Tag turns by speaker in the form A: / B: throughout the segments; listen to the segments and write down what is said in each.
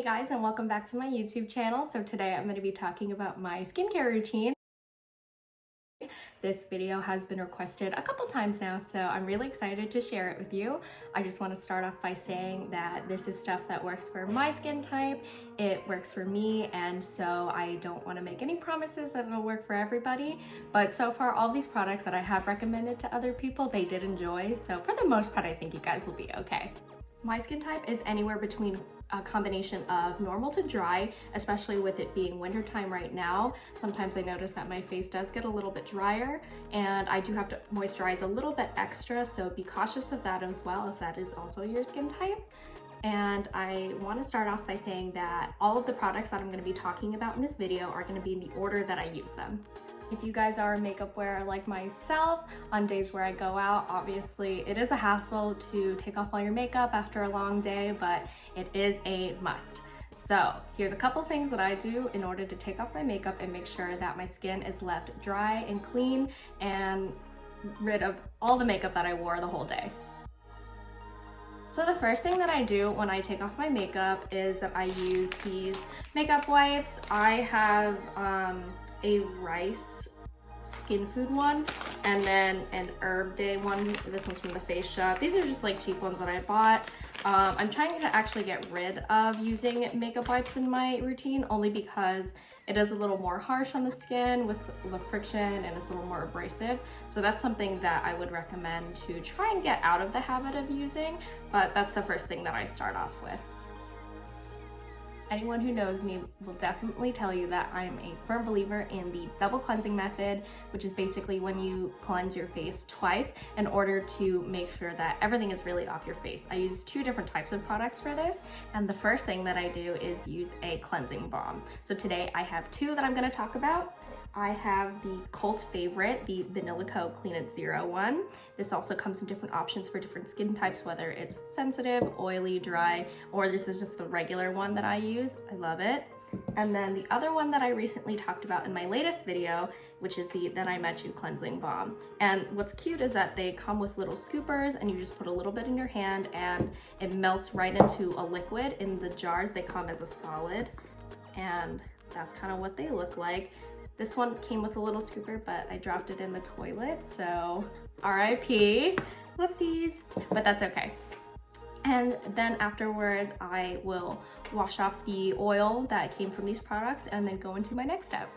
A: Hey guys, and welcome back to my YouTube channel. So today I'm going to be talking about my skincare routine. This video has been requested a couple times now, so I'm really excited to share it with you. I just want to start off by saying that this is stuff that works for my skin type. It works for me, and so I don't want to make any promises that it'll work for everybody. But so far, all these products that I have recommended to other people, they did enjoy. So for the most part, I think you guys will be okay. My skin type is anywhere between a combination of normal to dry, especially with it being wintertime right now. Sometimes I notice that my face does get a little bit drier, and I do have to moisturize a little bit extra, so be cautious of that as well if that is also your skin type. And I want to start off by saying that all of the products that I'm going to be talking about in this video are going to be in the order that I use them. If you guys are a makeup wearer like myself, on days where I go out, obviously it is a hassle to take off all your makeup after a long day, but it is a must. So here's a couple things that I do in order to take off my makeup and make sure that my skin is left dry and clean and rid of all the makeup that I wore the whole day. So the first thing that I do when I take off my makeup is that I use these makeup wipes. I have a rice skin food one, and then an herb day one. This one's from the Face Shop. These are just like cheap ones that I bought. I'm trying to actually get rid of using makeup wipes in my routine, only because it is a little more harsh on the skin with the friction, and it's a little more abrasive. So that's something that I would recommend to try and get out of the habit of using, but that's the first thing that I start off with. Anyone who knows me will definitely tell you that I am a firm believer in the double cleansing method, which is basically when you cleanse your face twice in order to make sure that everything is really off your face. I use two different types of products for this, and the first thing that I do is use a cleansing balm. So today I have two that I'm going to talk about. I have the cult favorite, the Vanilla Co. Clean It Zero one. This also comes in different options for different skin types, whether it's sensitive, oily, dry, or this is just the regular one that I use. I love it. And then the other one that I recently talked about in my latest video, which is the Then I Met You Cleansing Balm. And what's cute is that they come with little scoopers, and you just put a little bit in your hand and it melts right into a liquid. In the jars, they come as a solid, and that's kind of what they look like. This one came with a little scooper, but I dropped it in the toilet, so RIP, whoopsies, but that's okay. And then afterwards, I will wash off the oil that came from these products and then go into my next step.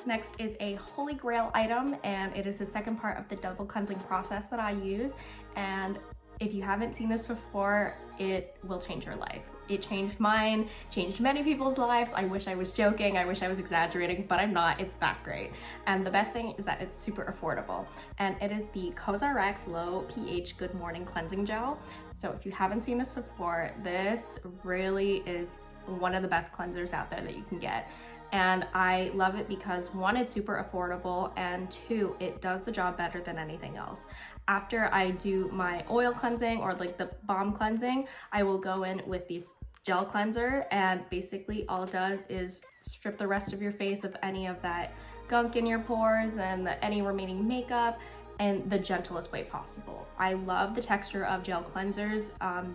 A: Next is a holy grail item, and it is the second part of the double cleansing process that I use. And if you haven't seen this before, it will change your life. It changed mine, changed many people's lives. I wish I was joking, I wish I was exaggerating, but I'm not. It's that great. And the best thing is that it's super affordable. And it is the COSRX Low pH Good Morning Cleansing Gel. So if you haven't seen this before, this really is one of the best cleansers out there that you can get. And I love it because one, it's super affordable, and two, it does the job better than anything else. After I do my oil cleansing or like the balm cleansing, I will go in with these gel cleanser, and basically all it does is strip the rest of your face of any of that gunk in your pores and any remaining makeup in the gentlest way possible. I love the texture of gel cleansers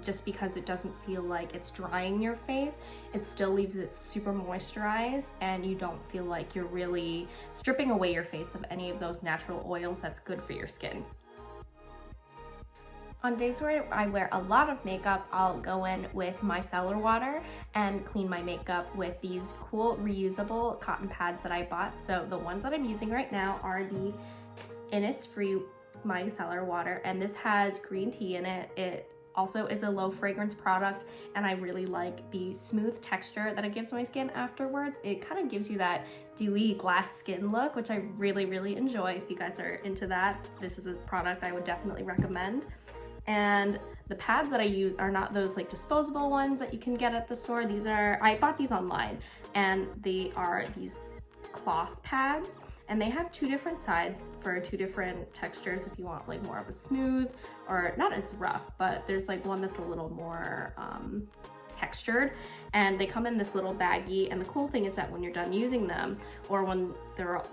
A: just because it doesn't feel like it's drying your face. It still leaves it super moisturized, and you don't feel like you're really stripping away your face of any of those natural oils that's good for your skin. On days where I wear a lot of makeup, I'll go in with micellar water and clean my makeup with these cool reusable cotton pads that I bought. So the ones that I'm using right now are the Innisfree micellar water, and this has green tea in it. It also is a low fragrance product, and I really like the smooth texture that it gives my skin afterwards. It kind of gives you that dewy glass skin look, which I really enjoy. If you guys are into that, this is a product I would definitely recommend. And the pads that I use are not those like disposable ones that you can get at the store. These are, I bought these online, and they are these cloth pads, and they have two different sides for two different textures if you want like more of a smooth, or not as rough, but there's like one that's a little more textured, and they come in this little baggie. And the cool thing is that when you're done using them, or when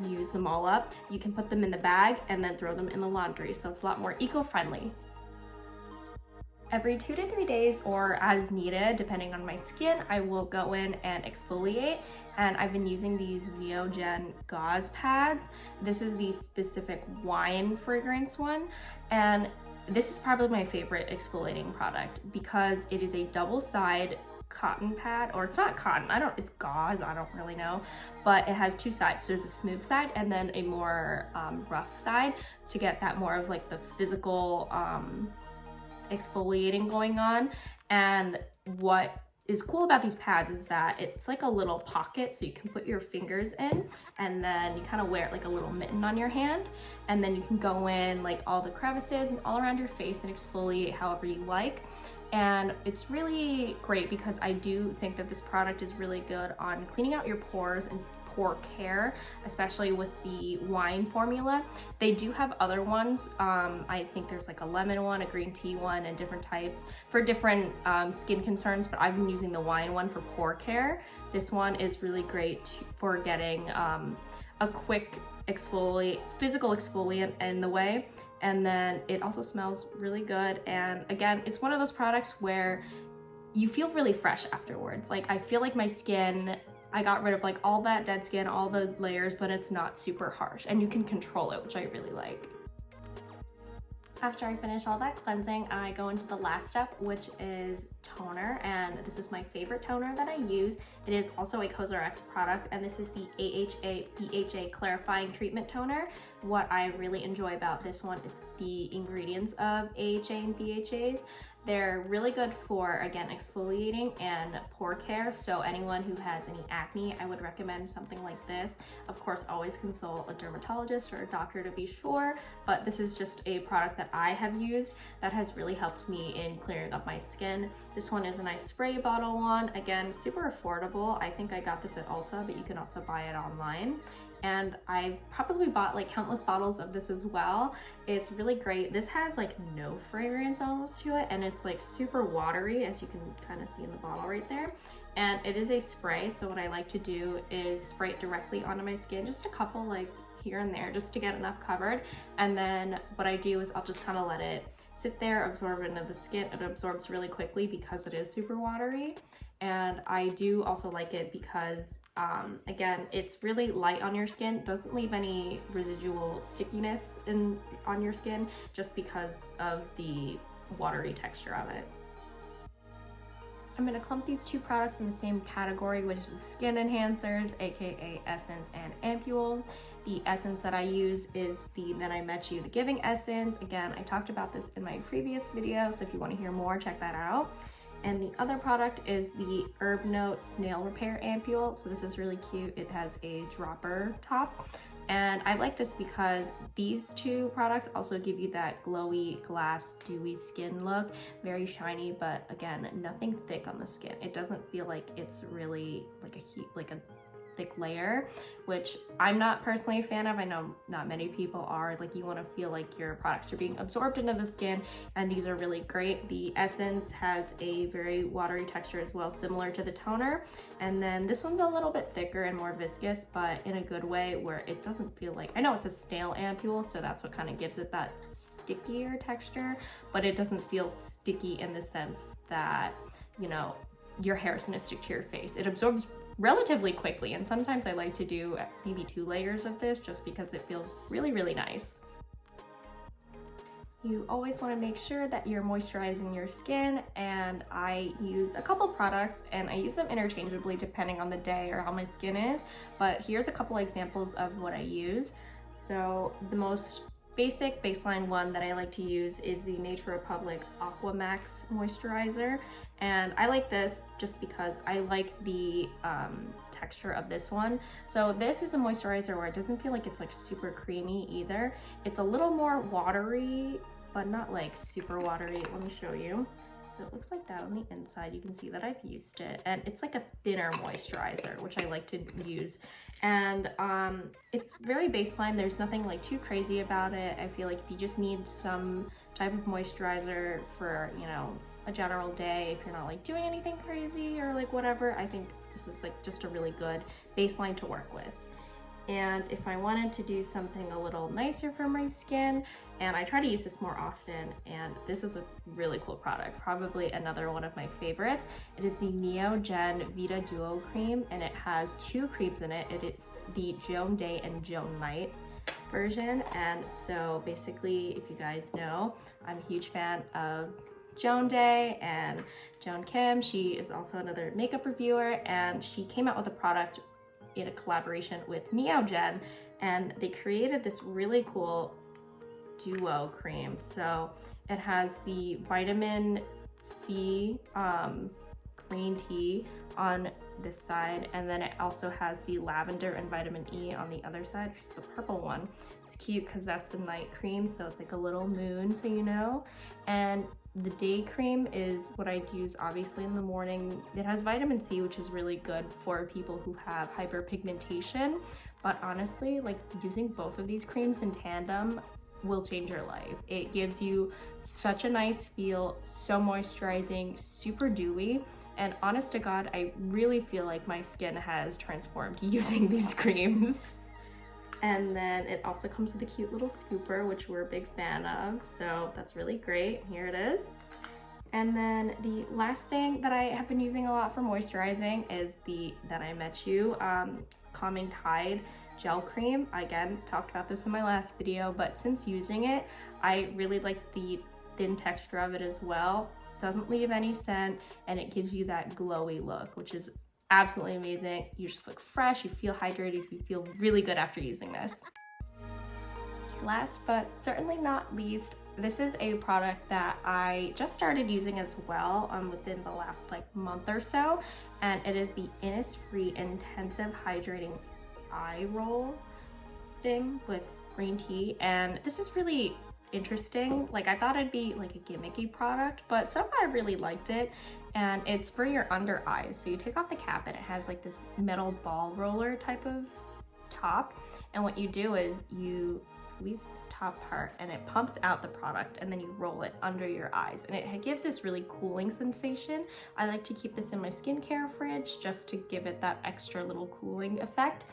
A: you use them all up, you can put them in the bag and then throw them in the laundry, so it's a lot more eco-friendly. Every 2 to 3 days or as needed, depending on my skin, I will go in and exfoliate. And I've been using these Neogen gauze pads. This is the specific wine fragrance one. And this is probably my favorite exfoliating product because it is a double side cotton pad, or it's not cotton, it's gauze, I don't really know, but it has two sides. So there's a smooth side and then a more rough side to get that more of like the physical exfoliating going on. And what is cool about these pads is that it's like a little pocket, so you can put your fingers in and then you kind of wear it like a little mitten on your hand, and then you can go in like all the crevices and all around your face and exfoliate however you like. And it's really great because I do think that this product is really good on cleaning out your pores and pore care, especially with the wine formula. They do have other ones. I think there's like a lemon one, a green tea one, and different types for different skin concerns, but I've been using the wine one for pore care. This one is really great for getting a quick physical exfoliant in the way. And then it also smells really good. And again, it's one of those products where you feel really fresh afterwards. Like I feel like my skin, I got rid of like all that dead skin, all the layers, but it's not super harsh and you can control it, which I really like. After I finish all that cleansing, I go into the last step, which is toner, and this is my favorite toner that I use. It is also a COSRX product, and this is the AHA/BHA Clarifying Treatment Toner. What I really enjoy about this one is the ingredients of AHA and BHAs. They're really good for, again, exfoliating and pore care. So anyone who has any acne, I would recommend something like this. Of course, always consult a dermatologist or a doctor to be sure, but this is just a product that I have used that has really helped me in clearing up my skin. This one is a nice spray bottle one. Again, super affordable. I think I got this at Ulta, but you can also buy it online. And I probably bought like countless bottles of this as well. It's really great. This has like no fragrance almost to it, and it's like super watery, as you can kind of see in the bottle right there. And it is a spray, so what I like to do is spray it directly onto my skin, just a couple like here and there, just to get enough covered. And then what I do is I'll just kind of let it sit there, absorb into the skin. It absorbs really quickly because it is super watery. And I do also like it because again, it's really light on your skin, doesn't leave any residual stickiness on your skin just because of the watery texture of it. I'm going to clump these two products in the same category, which is skin enhancers, aka Essence and ampules. The essence that I use is the Then I Met You, the Giving Essence. Again, I talked about this in my previous video, so if you want to hear more, check that out. And the other product is the Herb Note Snail Repair Ampule. So this is really cute. It has a dropper top. And I like this because these two products also give you that glowy, glass, dewy skin look. Very shiny, but again, nothing thick on the skin. It doesn't feel like it's really like a thick layer, which I'm not personally a fan of. I know not many people are. Like, you want to feel like your products are being absorbed into the skin, and these are really great. The Essence has a very watery texture as well, similar to the toner, and then this one's a little bit thicker and more viscous, but in a good way, where it doesn't feel like, I know it's a snail ampule, so that's what kind of gives it that stickier texture, but it doesn't feel sticky in the sense that, you know, your hair is gonna stick to your face. It absorbs relatively quickly, and sometimes I like to do maybe 2 layers of this just because it feels really, really nice. You always want to make sure that you're moisturizing your skin, and I use a couple products and I use them interchangeably depending on the day or how my skin is, but here's a couple examples of what I use. So the most basic baseline one that I like to use is the Nature Republic Aqua Max Moisturizer, and I like this just because I like the texture of this one. So this is a moisturizer where it doesn't feel like it's like super creamy either. It's a little more watery, but not like super watery. Let me show you. So it looks like that on the inside. You can see that I've used it, and it's like a thinner moisturizer, which I like to use. And it's very baseline. There's nothing like too crazy about it. I feel like if you just need some type of moisturizer for, you know, a general day, if you're not like doing anything crazy or like whatever, I think this is like just a really good baseline to work with. And if I wanted to do something a little nicer for my skin, and I try to use this more often, and this is a really cool product, probably another one of my favorites. It is the Neogen Vita Duo Cream, and it has 2 creams in it. It is the Joan Day and Joan Night version. And so basically, if you guys know, I'm a huge fan of Joan Day and Joan Kim. She is also another makeup reviewer, and she came out with a product in a collaboration with Neogen, and they created this really cool duo cream. So it has the vitamin C green tea on this side, and then it also has the lavender and vitamin E on the other side, which is the purple one. It's cute because that's the night cream, so it's like a little moon, so you know. And the day cream is what I use obviously in the morning. It has vitamin C, which is really good for people who have hyperpigmentation, but honestly, like, using both of these creams in tandem will change your life. It gives you such a nice feel, so moisturizing, super dewy, and honest to God, I really feel like my skin has transformed using these creams. And then it also comes with a cute little scooper, which we're a big fan of, so that's really great. Here it is. And then the last thing that I have been using a lot for moisturizing is the Then I Met You Calming Tide Gel Cream. I, again, talked about this in my last video, but since using it, I really like the thin texture of it as well. It doesn't leave any scent, and it gives you that glowy look, which is absolutely amazing. You just look fresh, you feel hydrated, you feel really good after using this. Last but certainly not least, this is a product that I just started using as well within the last month or so, and it is the Innisfree Intensive Hydrating Eye Roll thing with green tea. And this is really interesting. Like, I thought it'd be like a gimmicky product, but so far I really liked it. And it's for your under eyes. So you take off the cap and it has like this metal ball roller type of top, and what you do is you squeeze this top part and it pumps out the product, and then you roll it under your eyes, and it gives this really cooling sensation. I like to keep this in my skincare fridge just to give it that extra little cooling effect.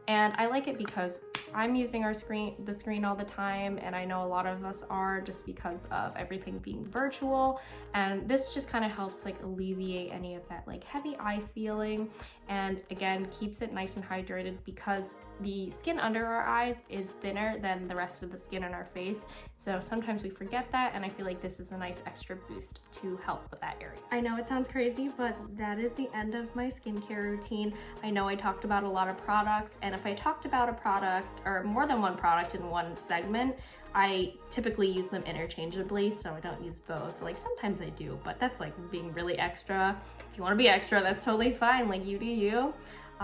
A: And I like it because I'm using the screen all the time, and I know a lot of us are, just because of everything being virtual, and this just kind of helps like alleviate any of that like heavy eye feeling, and again keeps it nice and hydrated because the skin under our eyes is thinner than the rest of the skin on our face, so sometimes we forget that, and I feel like this is a nice extra boost to help with that area. I know it sounds crazy, but that is the end of my skincare routine. I know I talked about a lot of products, and if I talked about a product or more than one product in one segment, I typically use them interchangeably, so I don't use both. Like, sometimes I do, but that's like being really extra. If you want to be extra, that's totally fine. Like, you do you.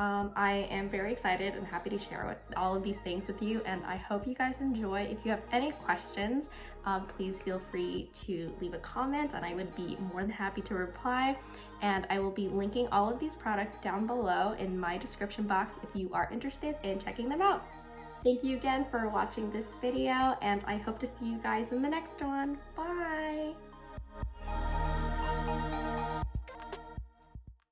A: I am very excited and happy to share all of these things with you, and I hope you guys enjoy. If you have any questions, please feel free to leave a comment, and I would be more than happy to reply. And I will be linking all of these products down below in my description box if you are interested in checking them out. Thank you again for watching this video, and I hope to see you guys in the next one. Bye!